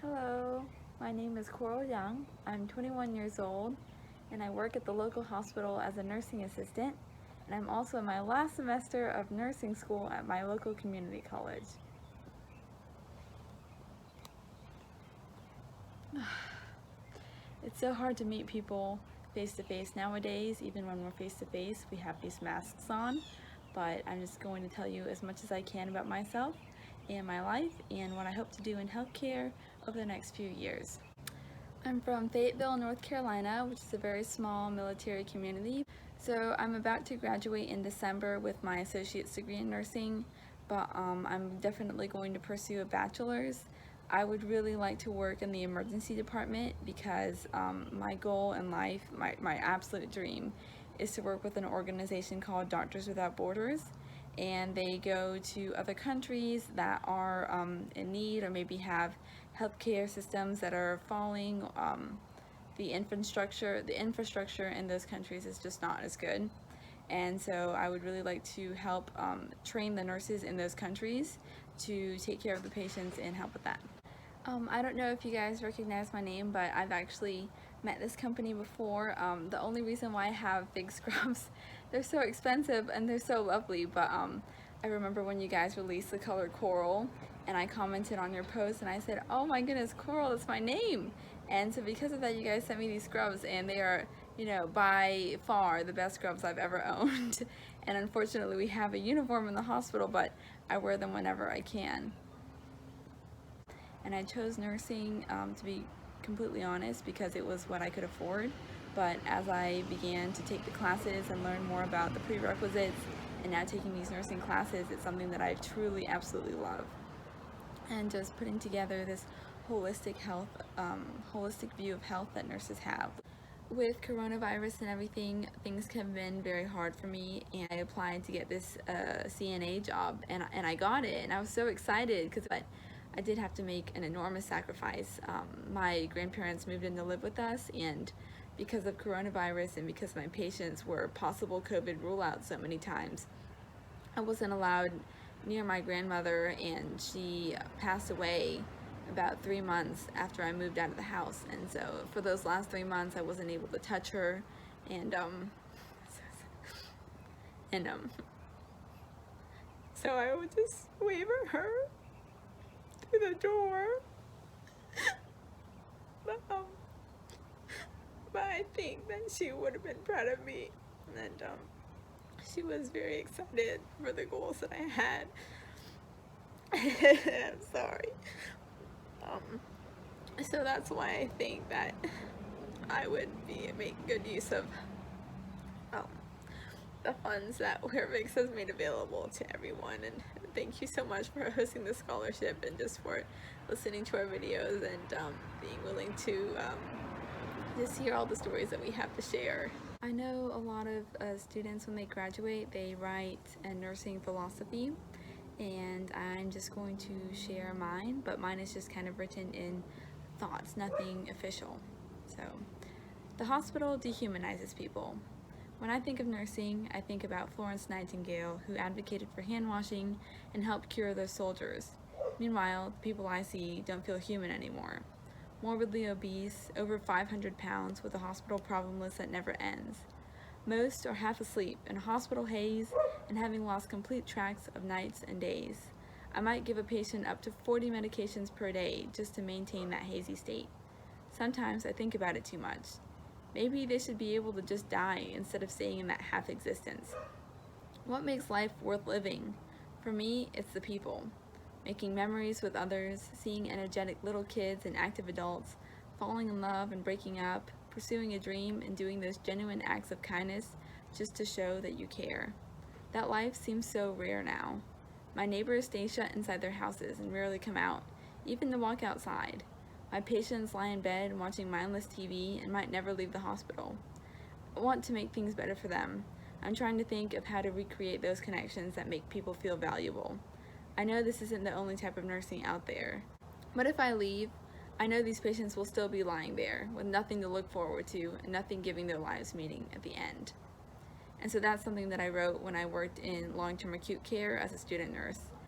Hello, my name is Coral Young. I'm 21 years old and I work at the local hospital as a nursing assistant, and I'm also in my last semester of nursing school at my local community college. It's so hard to meet people face to face nowadays. Even when we're face to face, we have these masks on, but I'm just going to tell you as much as I can about myself and my life and what I hope to do in healthcare over the next few years. I'm from Fayetteville, North Carolina, which is a very small military community. So I'm about to graduate in December with my associate's degree in nursing, but I'm definitely going to pursue a bachelor's. I would really like to work in the emergency department because my goal in life, my absolute dream, is to work with an organization called Doctors Without Borders. And they go to other countries that are in need or maybe have healthcare systems that are falling. The infrastructure in those countries is just not as good. And so I would really like to help train the nurses in those countries to take care of the patients and help with that. I don't know if you guys recognize my name, but I've actually met this company before. The only reason why I have FIGS scrubs, they're so expensive and they're so lovely, but I remember when you guys released the color coral and I commented on your post and I said, oh my goodness, coral, that's my name. And so because of that, you guys sent me these scrubs and they are, by far the best scrubs I've ever owned. And unfortunately we have a uniform in the hospital, but I wear them whenever I can. And I chose nursing, to be completely honest, because it was what I could afford. But as I began to take the classes and learn more about the prerequisites and now taking these nursing classes, it's something that I truly absolutely love. And just putting together this holistic view of health that nurses have. With coronavirus and everything, things have been very hard for me, and I applied to get this CNA job, and I got it, and I was so excited because I did have to make an enormous sacrifice. My grandparents moved in to live with us, and because of coronavirus and because my patients were possible COVID rule-outs so many times, I wasn't allowed near my grandmother, and she passed away about 3 months after I moved out of the house. And so for those last 3 months, I wasn't able to touch her, and and so I would just wave at her through the door. But I think that she would have been proud of me, and she was very excited for the goals that I had. I'm sorry. So that's why I think that I would make good use of the funds that FIGS has made available to everyone. And thank you so much for hosting the scholarship and just for listening to our videos and being willing to just hear all the stories that we have to share. I know a lot of students, when they graduate, they write a nursing philosophy, and I'm just going to share mine, but mine is just kind of written in thoughts, nothing official. So, the hospital dehumanizes people. When I think of nursing, I think about Florence Nightingale, who advocated for hand washing and helped cure those soldiers. Meanwhile, the people I see don't feel human anymore. Morbidly obese, over 500 pounds, with a hospital problem list that never ends. Most are half asleep in a hospital haze and having lost complete tracks of nights and days. I might give a patient up to 40 medications per day just to maintain that hazy state. Sometimes I think about it too much. Maybe they should be able to just die instead of staying in that half existence. What makes life worth living? For me, it's the people. Making memories with others, seeing energetic little kids and active adults, falling in love and breaking up, pursuing a dream and doing those genuine acts of kindness just to show that you care. That life seems so rare now. My neighbors stay shut inside their houses and rarely come out, even to walk outside. My patients lie in bed watching mindless TV and might never leave the hospital. I want to make things better for them. I'm trying to think of how to recreate those connections that make people feel valuable. I know this isn't the only type of nursing out there, but if I leave, I know these patients will still be lying there with nothing to look forward to and nothing giving their lives meaning at the end. And so that's something that I wrote when I worked in long-term acute care as a student nurse.